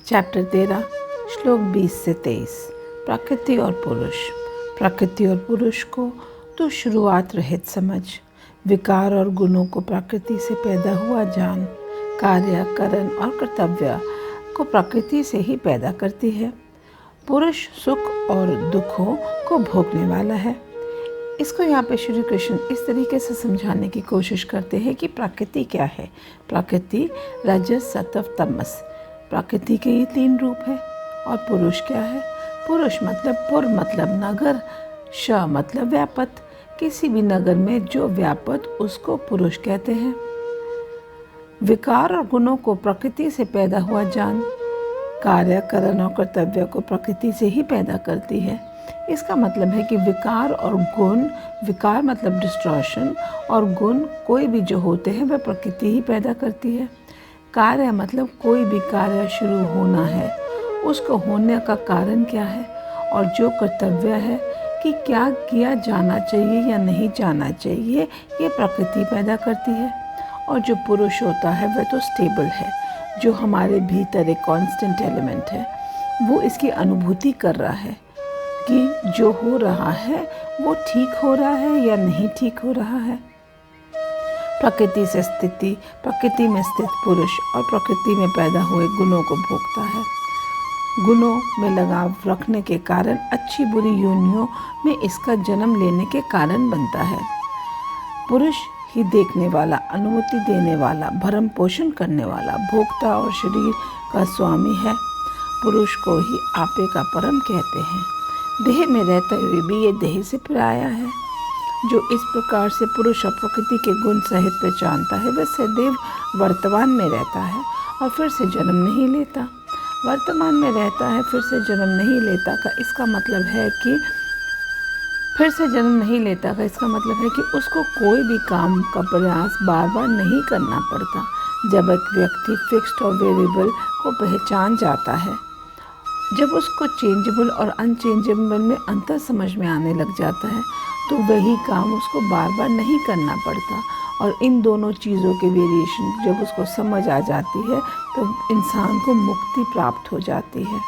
Chapter 13 श्लोक 20 से 23। प्रकृति और पुरुष। प्रकृति और पुरुष को तो शुरुआत रहित समझ, विकार और गुणों को प्रकृति से पैदा हुआ जान, कार्य, करण और कर्तव्य को प्रकृति से ही पैदा करती है। पुरुष सुख और दुखों को भोगने वाला है। इसको यहाँ पे श्री कृष्ण इस तरीके से समझाने की कोशिश करते हैं कि प्रकृति क्या है। प्रकृति रजस, सत्व, तमस, प्रकृति के ये 3 रूप है। और पुरुष क्या है? पुरुष मतलब पुर मतलब नगर, श मतलब व्यापत। किसी भी नगर में जो व्यापत उसको पुरुष कहते हैं। विकार और गुणों को प्रकृति से पैदा हुआ जान, कार्य, करण और कर्तव्य को प्रकृति से ही पैदा करती है। इसका मतलब है कि विकार और गुण, विकार मतलब डिस्ट्रॉशन और गुण कोई भी जो होते हैं वह प्रकृति ही पैदा करती है। कार्य मतलब कोई भी कार्य शुरू होना है, उसको होने का कारण क्या है। और जो कर्तव्य है कि क्या किया जाना चाहिए या नहीं जाना चाहिए, ये प्रकृति पैदा करती है। और जो पुरुष होता है वह तो स्टेबल है, जो हमारे भीतर एक कांस्टेंट एलिमेंट है, वो इसकी अनुभूति कर रहा है कि जो हो रहा है वो ठीक हो रहा है या नहीं ठीक हो रहा है। प्रकृति में स्थित पुरुष और प्रकृति में पैदा हुए गुणों को भोगता है। गुणों में लगाव रखने के कारण अच्छी बुरी योनियों में इसका जन्म लेने के कारण बनता है। पुरुष ही देखने वाला, अनुमति देने वाला, भरण पोषण करने वाला, भोक्ता और शरीर का स्वामी है। पुरुष को ही आपे का परम कहते हैं। देह में रहते हुए भी ये देह से पराया है। जो इस प्रकार से पुरुष और प्रकृति के गुण सहित पहचानता है वह सदैव वर्तमान में रहता है और फिर से जन्म नहीं लेता। वर्तमान में रहता है, फिर से जन्म नहीं लेता का इसका मतलब है कि उसको कोई भी काम का प्रयास बार बार नहीं करना पड़ता। जब एक व्यक्ति फिक्स्ड और वेरिएबल को पहचान जाता है, जब उसको चेंजेबल और अनचेंजेबल में अंतर समझ में आने लग जाता है, तो वही काम उसको बार बार नहीं करना पड़ता। और इन दोनों चीज़ों के वेरिएशन जब उसको समझ आ जाती है तो इंसान को मुक्ति प्राप्त हो जाती है।